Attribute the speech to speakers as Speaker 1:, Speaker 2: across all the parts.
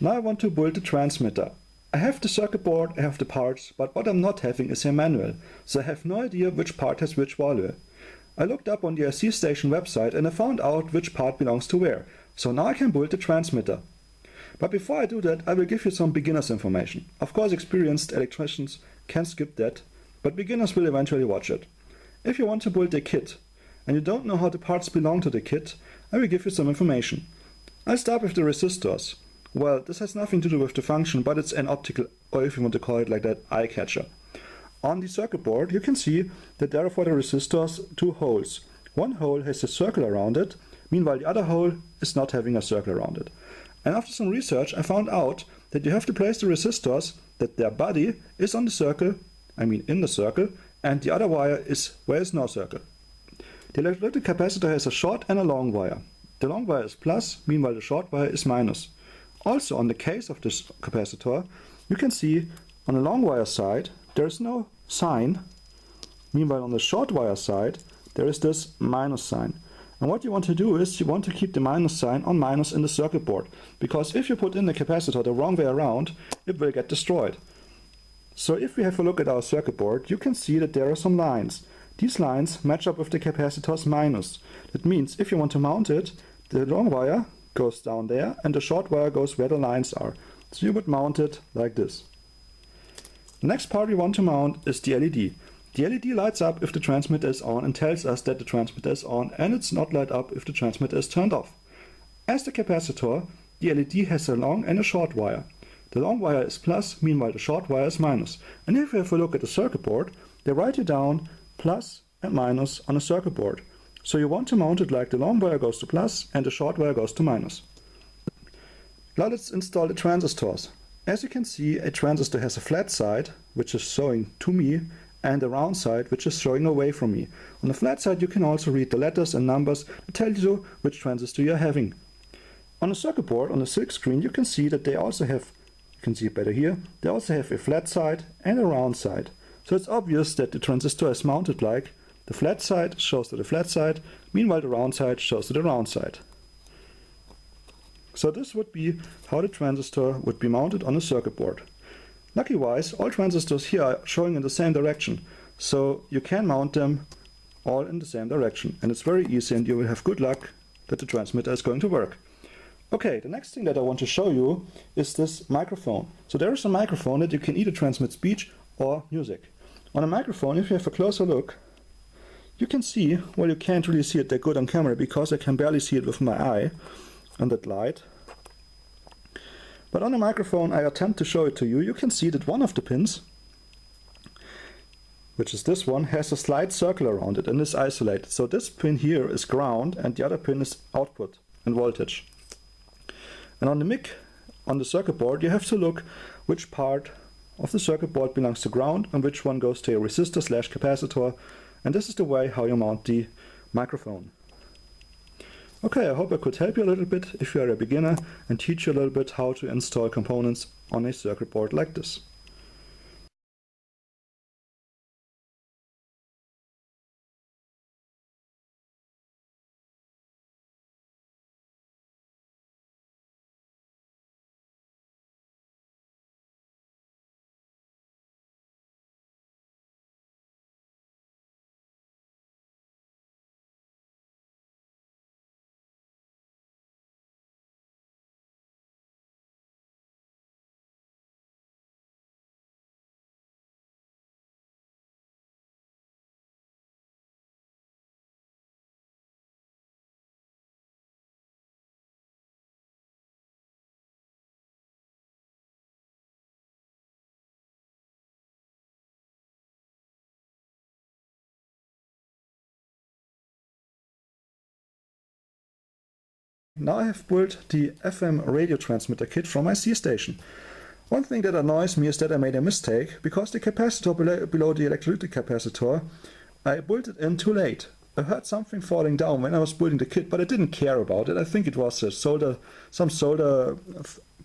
Speaker 1: Now I want to build the transmitter. I have the circuit board, I have the parts, but what I'm not having is a manual, so I have no idea which part has which value. I looked up on the icstation website and I found out which part belongs to where, so now I can build the transmitter. But before I do that, I will give you some beginner's information. Of course, experienced electricians can skip that, but beginners will eventually watch it. If you want to build a kit, and you don't know how the parts belong to the kit, I will give you some information. I'll start with the resistors. Well, this has nothing to do with the function, but it's an optical, or if you want to call it like that, eye catcher. On the circuit board, you can see that there are for the resistors two holes. One hole has a circle around it, meanwhile the other hole is not having a circle around it. And after some research, I found out that you have to place the resistors that their body is on the circle, in the circle, and the other wire is where is no circle. The electrolytic capacitor has a short and a long wire. The long wire is plus, meanwhile the short wire is minus. Also on the case of this capacitor, you can see on the long wire side there is no sign, meanwhile on the short wire side there is this minus sign. And what you want to do is you want to keep the minus sign on minus in the circuit board, because if you put in the capacitor the wrong way around, it will get destroyed. So if we have a look at our circuit board, you can see that there are some lines. These lines match up with the capacitor's minus. That means if you want to mount it, the long wire goes down there and the short wire goes where the lines are. So you would mount it like this. The next part we want to mount is the LED. The LED lights up if the transmitter is on and tells us that the transmitter is on, and it's not light up if the transmitter is turned off. As the capacitor, the LED has a long and a short wire. The long wire is plus, meanwhile the short wire is minus. And if we have a look at the circuit board, they write you down plus and minus on a circuit board. So you want to mount it like the long wire goes to plus and the short wire goes to minus. Now let's install the transistors. As you can see, a transistor has a flat side, which is showing to me, and a round side, which is showing away from me. On the flat side you can also read the letters and numbers to tell you which transistor you are having. On the circuit board, on the silk screen, you can see that they also have, you can see it better here, they also have a flat side and a round side. So it's obvious that the transistor is mounted like the flat side shows to the flat side, meanwhile the round side shows to the round side. So this would be how the transistor would be mounted on a circuit board. Lucky-wise, all transistors here are showing in the same direction, so you can mount them all in the same direction. And it's very easy and you will have good luck that the transmitter is going to work. Okay, the next thing that I want to show you is this microphone. So there is a microphone that you can either transmit speech or music. On a microphone, if you have a closer look, you can see, well, you can't really see it that good on camera because I can barely see it with my eye on that light. But on the microphone, I attempt to show it to you. You can see that one of the pins, which is this one, has a slight circle around it and is isolated. So this pin here is ground and the other pin is output and voltage. And on the mic, on the circuit board, you have to look which part of the circuit board belongs to ground and which one goes to a resistor / capacitor. And this is the way how you mount the microphone. Okay, I hope I could help you a little bit if you are a beginner and teach you a little bit how to install components on a circuit board like this. Now I have built the FM radio transmitter kit from my icstation. One thing that annoys me is that I made a mistake, because the capacitor below the electrolytic capacitor, I built it in too late. I heard something falling down when I was building the kit, but I didn't care about it. I think it was some solder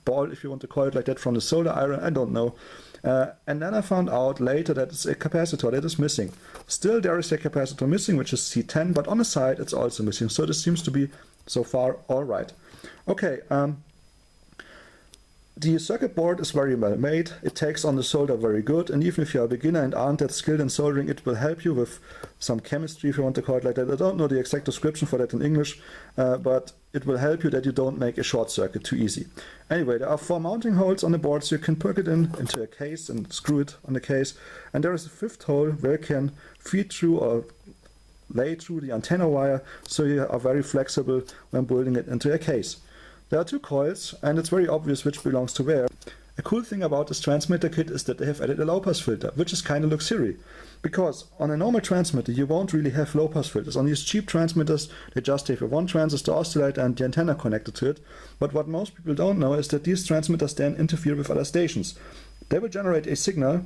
Speaker 1: ball, if you want to call it like that, from the solder iron, I don't know. And then I found out later that it's a capacitor that is missing. Still there is a capacitor missing, which is C10, but on the side it's also missing. So this seems to be so far all right. Okay, The circuit board is very well made, it takes on the solder very good, and even if you are a beginner and aren't that skilled in soldering, it will help you with some chemistry, if you want to call it like that. I don't know the exact description for that in English, but it will help you that you don't make a short circuit too easy. Anyway, there are 4 mounting holes on the board, so you can plug it into a case and screw it on the case, and there is a 5th hole where you can feed through or lay through the antenna wire, so you are very flexible when building it into a case. There are 2 coils, and it's very obvious which belongs to where. A cool thing about this transmitter kit is that they have added a low-pass filter, which is kind of luxury. Because on a normal transmitter you won't really have low-pass filters. On these cheap transmitters they just have a 1 transistor oscillator and the antenna connected to it. But what most people don't know is that these transmitters then interfere with other stations. They will generate a signal.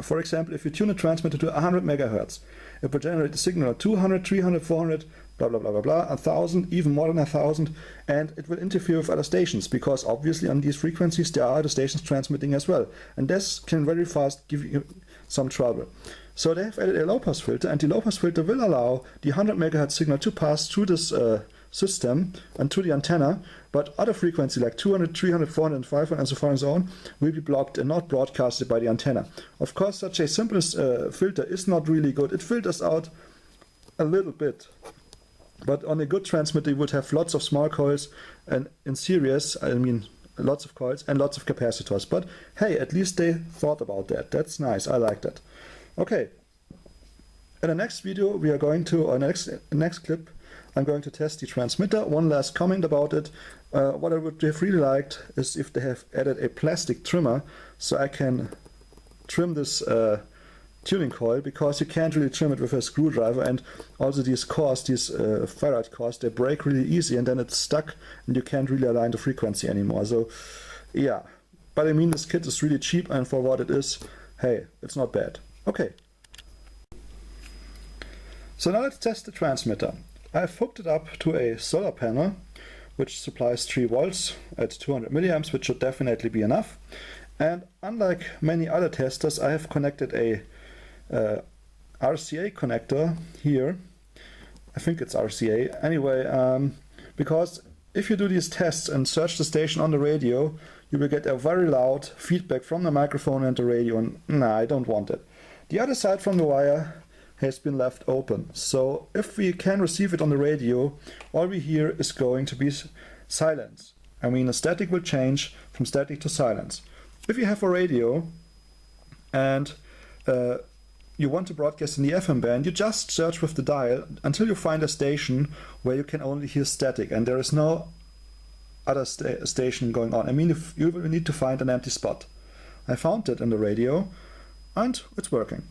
Speaker 1: For example, if you tune a transmitter to 100 MHz, it will generate a signal of 200, 300, 400, blah blah blah blah blah, 1000, even more than 1000, and it will interfere with other stations, because obviously on these frequencies there are other stations transmitting as well, and this can very fast give you some trouble. So they have added a low-pass filter, and the low-pass filter will allow the 100 MHz signal to pass through this system and to the antenna, but other frequencies like 200, 300, 400, and 500 and so far and so on will be blocked and not broadcasted by the antenna. Of course, such a simple filter is not really good. It filters out a little bit. But on a good transmitter you would have lots of small coils, and in series, I mean lots of coils and lots of capacitors. But hey, at least they thought about that. That's nice, I like that. Okay, in the next video we are going to, or next clip, I'm going to test the transmitter. One last comment about it. What I would have really liked is if they have added a plastic trimmer, so I can trim this tuning coil, because you can't really trim it with a screwdriver, and also these cores, these ferrite cores, they break really easy and then it's stuck and you can't really align the frequency anymore. So yeah, but I mean, this kit is really cheap, and for what it is, hey, it's not bad. Okay, so now let's test the transmitter. I've hooked it up to a solar panel which supplies 3 volts at 200 milliamps, which should definitely be enough. And unlike many other testers, I have connected a RCA connector here. I think it's RCA. Anyway, because if you do these tests and search the station on the radio, you will get a very loud feedback from the microphone and the radio, and nah, I don't want it. The other side from the wire has been left open, so if we can receive it on the radio, all we hear is going to be silence. I mean, the static will change from static to silence. If you have a radio and you want to broadcast in the FM band, you just search with the dial until you find a station where you can only hear static and there is no other station going on. I mean, if you will need to find an empty spot. I found it in the radio and it's working.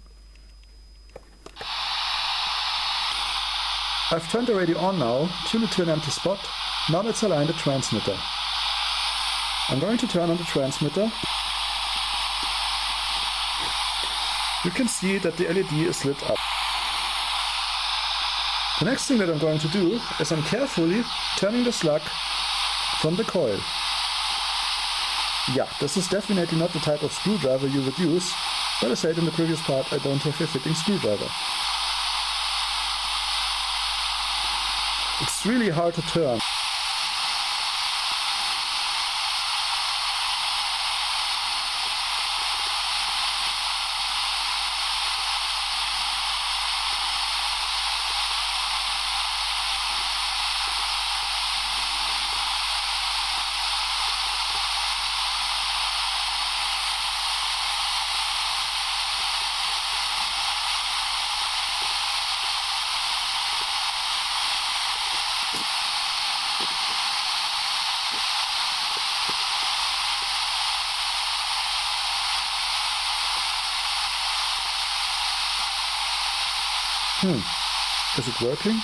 Speaker 1: I've turned the radio on now, tuned it to an empty spot. Now let's align the transmitter. I'm going to turn on the transmitter. You can see that the LED is lit up. The next thing that I'm going to do is I'm carefully turning the slug from the coil. Yeah, this is definitely not the type of screwdriver you would use, but as I said in the previous part, I don't have a fitting screwdriver. It's really hard to turn. Is it working?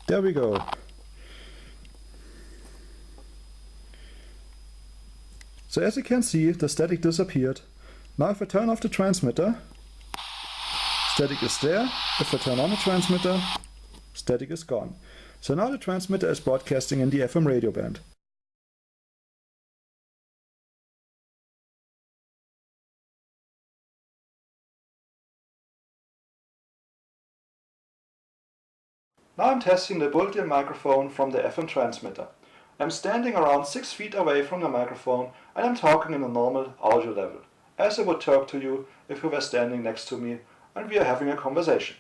Speaker 1: There we go. So as you can see, the static disappeared. Now if I turn off the transmitter, static is there. If I turn on the transmitter, static is gone. So now the transmitter is broadcasting in the FM radio band. Now I'm testing the built-in microphone from the FM transmitter. I'm standing around 6 feet away from the microphone and I'm talking in a normal audio level, as I would talk to you if you were standing next to me and we are having a conversation.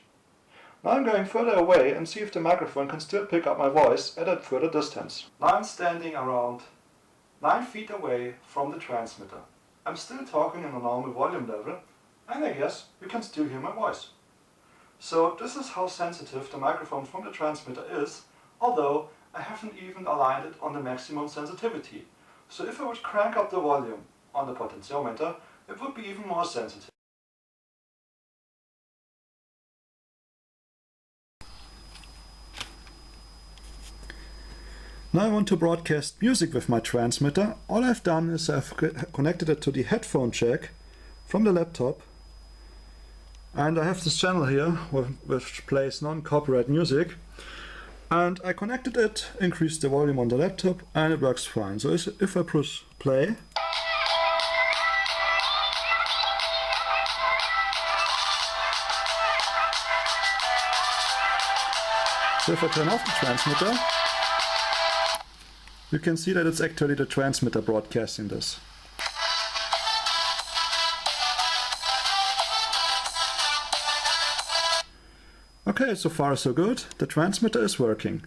Speaker 1: Now I'm going further away and see if the microphone can still pick up my voice at a further distance. Now I'm standing around 9 feet away from the transmitter. I'm still talking in a normal volume level and I guess you can still hear my voice. So this is how sensitive the microphone from the transmitter is, although I haven't even aligned it on the maximum sensitivity. So if I would crank up the volume on the potentiometer, it would be even more sensitive. Now I want to broadcast music with my transmitter. All I've done is I've connected it to the headphone jack from the laptop. And I have this channel here which plays non-copyright music. And I connected it, increased the volume on the laptop, and it works fine. So if I press play, so if I turn off the transmitter, you can see that it's actually the transmitter broadcasting this. Okay, so far so good. The transmitter is working.